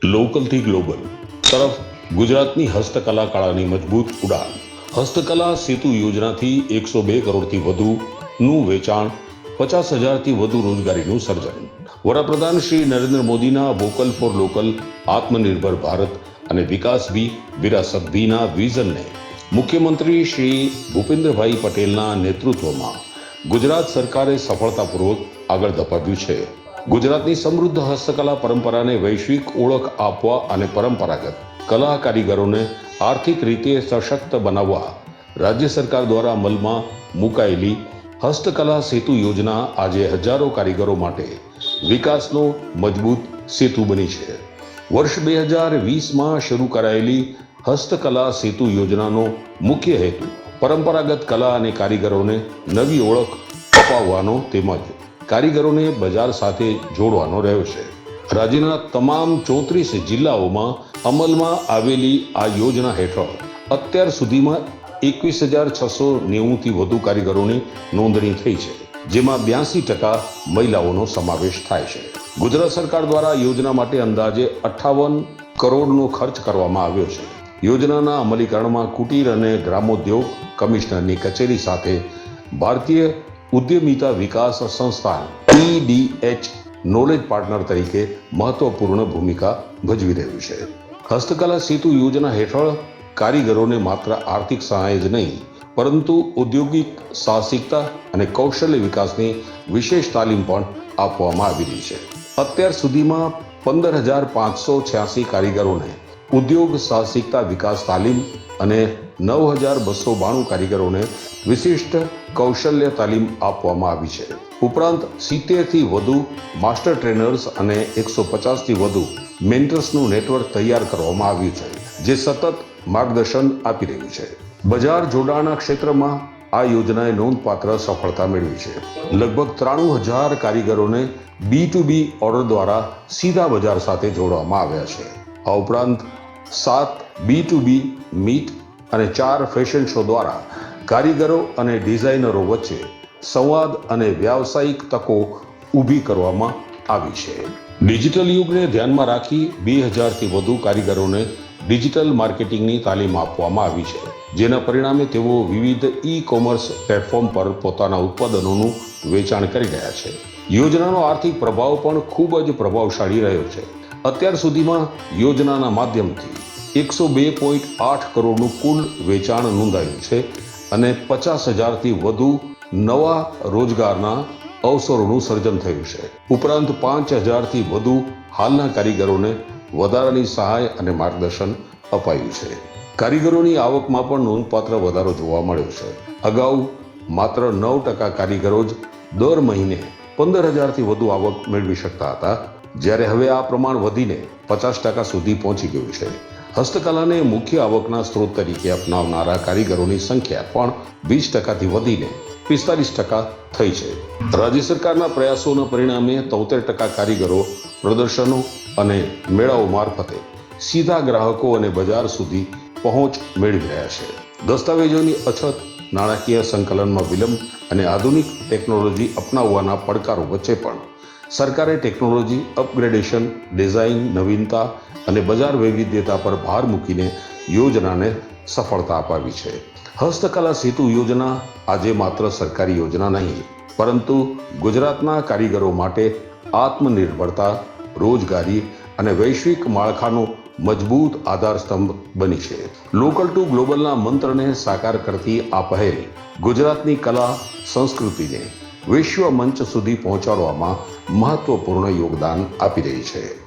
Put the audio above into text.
લોકલથી global તરફ ગુજરાતની હસ્તકલા કળાની મજબૂત ઉડાન. હસ્તકલા સેતુ યોજનાથી 102 કરોડથી વધુનું વેચાણ, 50,000થી વધુ રોજગારીનું સર્જન. વડાપ્રધાન શ્રી નરેન્દ્ર મોદીના વોકલ ફોર લોકલ, આત્મનિર્ભર ભારત અને વિકાસ ભી વિરાસત ભીના વિઝનને મુખ્યમંત્રી શ્રી ભૂપેન્દ્રભાઈ પટેલના નેતૃત્વમાં ગુજરાત સરકારે સફળતાપૂર્વક આગળ ધપાવ્યું છે. ગુજરાતની સમૃદ્ધ હસ્તકલા પરંપરાને વૈશ્વિક ઓળખ આપવા અને પરંપરાગત કલા કારીગરોને આર્થિક રીતે સશક્ત બનાવવા રાજ્ય સરકાર દ્વારા અમલમાં મુકાયેલી હસ્તકલા સેતુ યોજના આજે હજારો કારીગરો માટે વિકાસનો મજબૂત સેતુ બની છે. વર્ષ 2020માં શરૂ કરાયેલી હસ્તકલા સેતુ યોજનાનો મુખ્ય હેતુ પરંપરાગત કલા અને કારીગરોને નવી ઓળખ અપાવવાનો તેમજ કારીગરોને બજાર સાથે જોડવાનો રહ્યો છે. રાજ્યના તમામ 34 જિલ્લાઓમાં અમલમાં આવેલી આ યોજના હેઠળ અત્યાર સુધીમાં 21,690થી વધુ કારીગરોની નોંધણી થઈ છે, જેમાં 82% મહિલાઓનો સમાવેશ થાય છે. ગુજરાત સરકાર દ્વારા યોજના માટે અંદાજે 58 કરોડનો ખર્ચ કરવામાં આવ્યો છે. યોજનાના અમલીકરણમાં કુટીર અને ગ્રામોદ્યોગ કમિશનરની કચેરી સાથે ભારતીય ઉદ્યમિતા વિકાસ સંસ્થાન EDH નોલેજ પાર્ટનર તરીકે મહત્વપૂર્ણ ભૂમિકા ભજવી રહ્યું છે. હસ્તકલા સેતુ યોજના હેઠળ કારીગરોને માત્ર આર્થિક સહાય જ નહીં, પરંતુ ઔદ્યોગિક સાહસિકતા અને કૌશલ્ય વિકાસની વિશેષ તાલીમ પણ આપવામાં આવી રહી છે. અત્યાર સુધીમાં 15,586 કારીગરોને ઉદ્યોગ સાહસિકતા વિકાસ તાલીમ અને 9,292 કારીગરોને વિશિષ્ટ કૌશલ્ય તાલીમ આપવામાં આવી છે. ઉપરાંત 70થી વધુ માસ્ટર ટ્રેનર્સ અને 150થી વધુ મેન્ટર્સનું નેટવર્ક તૈયાર કરવામાં આવ્યું છે, જે સતત માર્ગદર્શન આપી રહ્યું છે. બજાર જોડાણના ક્ષેત્રમાં આ યોજનાએ નોંધપાત્ર સફળતા મેળવી છે. લગભગ 93,000 કારીગરોને B2B ઓર્ડર દ્વારા સીધા બજાર સાથે જોડવામાં આવ્યા છે. આ ઉપરાંત 7 B2B મીટ અને 4 ફેશન શો દ્વારા કારીગરો અને ડિઝાઇનરો વચ્ચે સંવાદ અને વ્યાવસાયિક તકો ઊભી કરવામાં આવી છે. ડિજિટલ યુગને ધ્યાનમાં રાખી 2,000થી વધુ કારીગરોને ડિજિટલ માર્કેટિંગની તાલીમ આપવામાં આવી છે, જેના પરિણામે તેઓ વિવિધ ઈ-કોમર્સ પ્લેટફોર્મ પર પોતાના ઉત્પાદનોનું વેચાણ કરી રહ્યા છે. યોજનાનો આર્થિક પ્રભાવ પણ ખૂબ જ પ્રભાવશાળી રહ્યો છે. અત્યાર સુધીમાં યોજનાના માધ્યમથી 102.8 કરોડનું કુલ વેચાણ નોંધાયું છે અને 50,000થી વધુ નવા રોજગારના અવસરોનું સર્જન થયું છે. ઉપરાંત 5,000થી વધુ હાલના કારીગરોને વધારાની સહાય અને માર્ગદર્શન અપાયું છે. કારીગરોની આવકમાં પણ નોંધપાત્ર વધારો જોવા મળ્યો છે. અગાઉ માત્ર 9% કારીગરો જ દર મહિને 15,000થી વધુ આવક મેળવી શકતા હતા, જ્યારે હવે આ પ્રમાણ વધીને 50% સુધી પહોંચી ગયું છે. હસ્તકલાને મુખ્ય આવકના સ્ત્રોત તરીકે અપનાવનારા કારીગરોની સંખ્યા પણ 20%થી વધીને 45% થઈ છે. રાજ્ય સરકારના પ્રયાસોના પરિણામે 73% કારીગરો પ્રદર્શનો અને મેળાઓ મારફતે સીધા ગ્રાહકો અને બજાર સુધી પહોંચ મેળવી રહ્યા છે. દસ્તાવેજોની અછત, નાણાકીય સંકલનમાં વિલંબ અને આધુનિક ટેકનોલોજી અપનાવવાના પડકારો વચ્ચે પણ સરકારે ટેકનોલોજી અપગ્રેડેશન, ડિઝાઇન નવીનતા અને બજાર વૈવિધ્યતા પર ભાર મૂકીને યોજનાને સફળતા અપાવી છે. હસ્તકલા સેતુ યોજના આજે માત્ર સરકારી યોજના નહીં, પરંતુ ગુજરાતના કારીગરો માટે આત્મનિર્ભરતા, રોજગારી અને વૈશ્વિક માળખાનો મજબૂત આધારસ્તંભ બની છે. લોકલ ટુ ગ્લોબલના મંત્રને સાકાર કરતી આ પહેલ ગુજરાતની કલા સંસ્કૃતિને વિશ્વ મંચ સુધી પહોંચાડવામાં મહત્વપૂર્ણ યોગદાન આપી રહી છે.